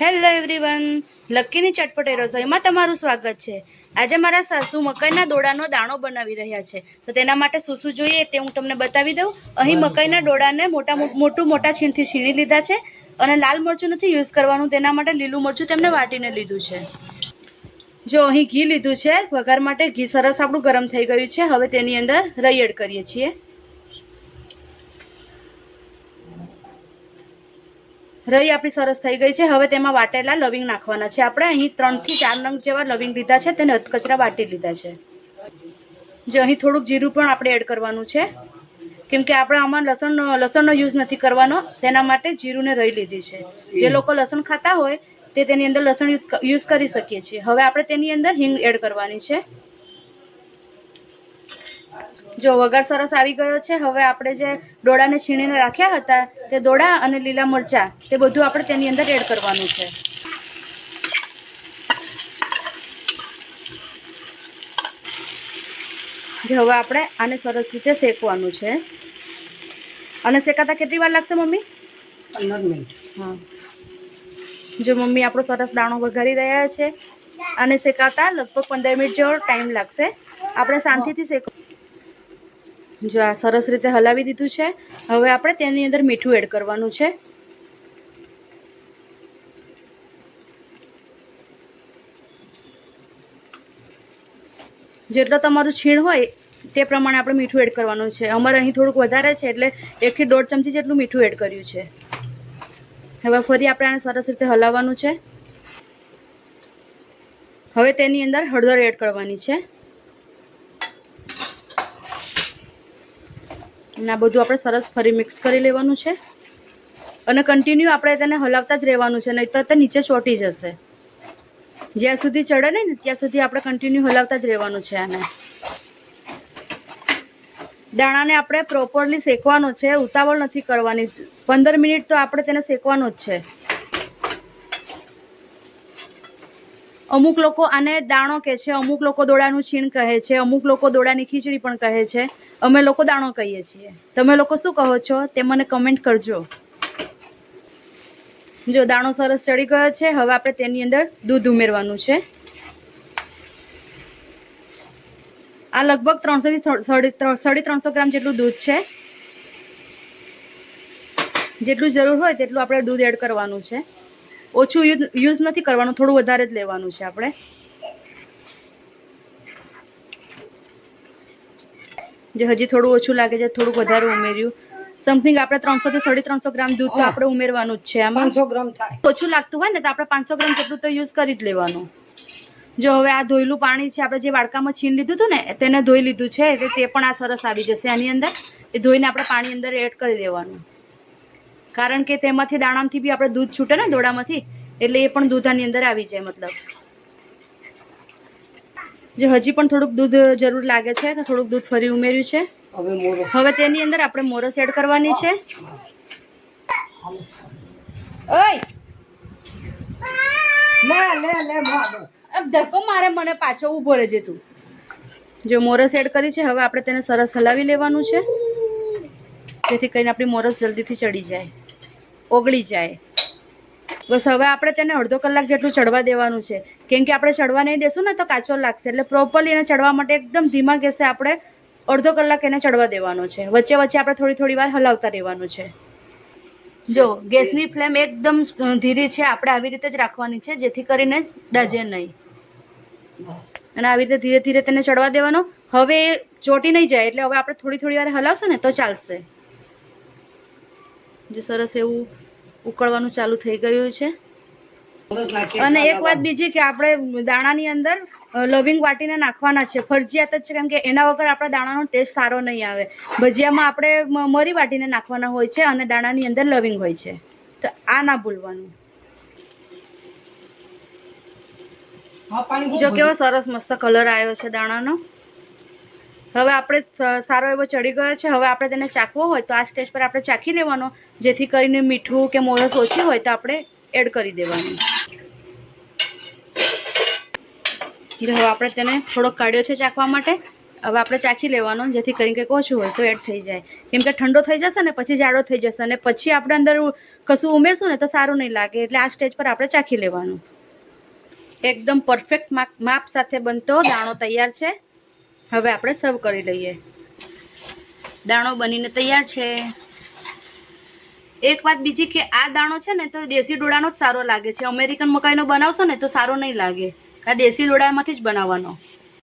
Hello everyone, લક્કીની ચટપટી રસોઈમાં તમારું સ્વાગત છે। આજે મારા સાસુ મકાઈના દોડાનો દાણો બનાવી રહ્યા છે, તો તેના માટે શું શું જોઈએ તે હું તમને બતાવી દઉં। અહીં મકાઈના દોડાને મોટા છીણથી છીણી લીધા છે અને લાલ મરચું નથી યુઝ કરવાનું, તેના માટે લીલું મરચું તેમને વાટીને લીધું છે। જો અહીં ઘી લીધું છે વઘાર માટે, ઘી સરસ આપણું ગરમ થઈ ગયું છે। હવે તેની અંદર રઈ એડ કરીએ છીએ। રઈ આપણી સરસ થઈ ગઈ છે। હવે તેમાં વાટેલા લવિંગ નાખવાના છે। આપણે અહીં 3 થી 4 નંગ જેવા લવિંગ લીધા છે, તેને અધકચરા વાટી લીધા છે। જો અહીં થોડુંક જીરું પણ આપણે એડ કરવાનું છે, કેમ કે આપણે આમાં લસણનો યુઝ નથી કરવાનો, તેના માટે જીરું ને રઈ લીધી છે। જે લોકો લસણ ખાતા હોય તે તેની અંદર લસણ યુઝ કરી શકીએ છીએ। હવે આપણે તેની અંદર હિંગ એડ કરવાની છે। જો વઘાર સરસ આવી ગયો છે। હવે આપણે જે દોડાને છીણીને રાખ્યા હતા તે દોડા અને લીલા મરચા તે બધું આપણે તેની અંદર એડ કરવાનું છે। હવે આપણે આને સરસ રીતે શેકવાનું છે। અને શેકાતા કેટલી વાર લાગશે મમ્મી? 15 મિનિટ। હા, જો મમ્મી આપણો સરસ દાણો વઘારી રહ્યા છે। આને શેકાતા લગભગ 15 મિનિટ જેવો ટાઈમ લાગશે। આપણે શાંતિથી જો આ સરસ રીતે હલાવી દીધું છે। હવે આપણે તેની અંદર મીઠું એડ કરવાનું છે। જેટલો તમારું છીણ હોય તે પ્રમાણે આપણે મીઠું એડ કરવાનું છે। અમારે અહીં થોડુંક વધારે છે એટલે 1 થી 1.5 ચમચી જેટલું મીઠું એડ કર્યું છે। હવે ફરી આપણે આને સરસ રીતે હલાવવાનું છે। હવે તેની અંદર હળદર એડ કરવાની છે અને આ બધું આપણે સરસ ફરી મિક્સ કરી લેવાનું છે અને કન્ટિન્યુ આપણે તેને હલાવતા જ રહેવાનું છે, નહીં તો તે નીચે ચોંટી જશે। જ્યાં સુધી ચડે નહીં ને ત્યાં સુધી આપણે કન્ટિન્યુ હલાવતા જ રહેવાનું છે। આને દાણાને આપણે પ્રોપરલી શેકવાનો છે, ઉતાવળ નથી કરવાની। 15 મિનિટ તો આપણે તેને શેકવાનો જ છે। અમુક લોકો આને દાણો કહે છે, અમુક લોકો દોડાનું છીણ કહે છે, અમુક લોકો દોડાની ખીચડી પણ કહે છે, અમે લોકો દાણો કહીએ છીએ। તમે લોકો શું કહો છો તે મને કમેન્ટ કરજો। જો દાણો સરસ ચડી ગયો છે। હવે આપણે તેની અંદર દૂધ ઉમેરવાનું છે। આ લગભગ 300 થી 350 ગ્રામ જેટલું દૂધ છે। જેટલું જરૂર હોય તેટલું આપણે દૂધ એડ કરવાનું છે। ઓછું યુઝ નથી કરવાનું, થોડું વધારે જ લેવાનું છે આપણે। જે હજી થોડું ઓછું લાગે છે, થોડુંક વધારે ઉમેર્યું। સમથિંગ આપણે 300 થી 350 ગ્રામ દૂધ તો આપણે ઉમેરવાનું જ છે। આમાં 500 ગ્રામ થાય। ઓછું લાગતું હોય ને તો આપણે 500 ગ્રામ જેટલું તો યુઝ કરી જ લેવાનું। જો હવે આ ધોયેલું પાણી છે, આપણે જે વાડકામાં છીણ લીધું હતું ને તેને ધોઈ લીધું છે, એટલે તે પણ આ સરસ આવી જશે આની અંદર। એ ધોઈને આપણે પાણી અંદર એડ કરી દેવાનું, કારણ કે તેમાંથી દાણામાંથી બી આપણે દૂધ છૂટે ને દોડામાંથી, એટલે એ પણ દૂધ આની અંદર આવી જાય। મતલબ જો હજી પણ થોડુંક દૂધ જરૂર લાગે છે તો થોડુંક દૂધ ફરી ઉમેર્યું છે। હવે તેની અંદર આપણે મોરસ એડ કરવાની છે। ઓય ધક્કો મારે મને, પાછો ઊભો રહેજે તું। જો મોરસ એડ કરી છે, હવે આપણે તેને સરસ હલાવી લેવાનું છે, જેથી કરીને આપણી મોરસ જલ્દીથી ચડી જાય, ઓગળી જાય। બસ હવે આપણે તેને અડધો કલાક જેટલું ચડવા દેવાનું છે, કેમ કે આપણે ચડવા નહીં દેશું ને તો કાચો લાગશે। એટલે પ્રોપરલી એને ચડવા માટે એકદમ ધીમા ગેસે આપણે અડધો કલાક એને ચડવા દેવાનો છે। વચ્ચે વચ્ચે આપણે થોડી વાર હલાવતા રહેવાનું છે। જો ગેસની ફ્લેમ એકદમ ધીરી છે, આપણે આવી રીતે જ રાખવાની છે, જેથી કરીને દાજે નહીં। અને આવી રીતે ધીરે ધીરે તેને ચડવા દેવાનો। હવે એ ચોટી નહીં જાય, એટલે હવે આપણે થોડી વાર હલાવશું ને તો ચાલશે। જો સરસ એવું ઉકળવાનું ચાલુ થઈ ગયું છે। અને એક વાત બીજી કે આપણે દાણાની અંદર લવિંગ વાટીને નાખવાના છે, ફરજિયાત જ છે, કેમ કે એના વગર આપણા દાણાનો ટેસ્ટ સારો નહીં આવે। ભજીયામાં આપણે મરી વાટીને નાખવાના હોય છે અને દાણાની અંદર લવિંગ હોય છે, તો આ ના ભૂલવાનું। જો કેવો સરસ મસ્ત કલર આવ્યો છે દાણાનો। હવે આપણે સારો એવો ચડી ગયો છે। હવે આપણે તેને ચાખવો હોય તો આ સ્ટેજ પર આપણે ચાખી લેવાનો, જેથી કરીને મીઠું કે મોરસ ઓછી હોય તો આપણે એડ કરી દેવાની। હવે આપણે તેને થોડોક કાઢ્યો છે ચાખવા માટે। હવે આપણે ચાખી લેવાનો, જેથી કરીને કંઈક ઓછું હોય તો એડ થઈ જાય, કેમ કે ઠંડો થઈ જશે ને પછી જાડો થઈ જશે, અને પછી આપણે અંદર કશું ઉમેરશું ને તો સારું નહીં લાગે, એટલે આ સ્ટેજ પર આપણે ચાખી લેવાનું. એકદમ પરફેક્ટ માપ સાથે બનતો દાણો તૈયાર છે. હવે આપણે સર્વ કરી લઈએ. દાણો બનીને તૈયાર છે. એક વાત બીજી કે આ દાણો છે ને તો દેશી ડોળાનો જ સારો લાગે છે. અમેરિકન મકાઈનો બનાવશો ને તો સારો નહીં લાગે. આ દેશી ડોળામાંથી જ બનાવવાનો.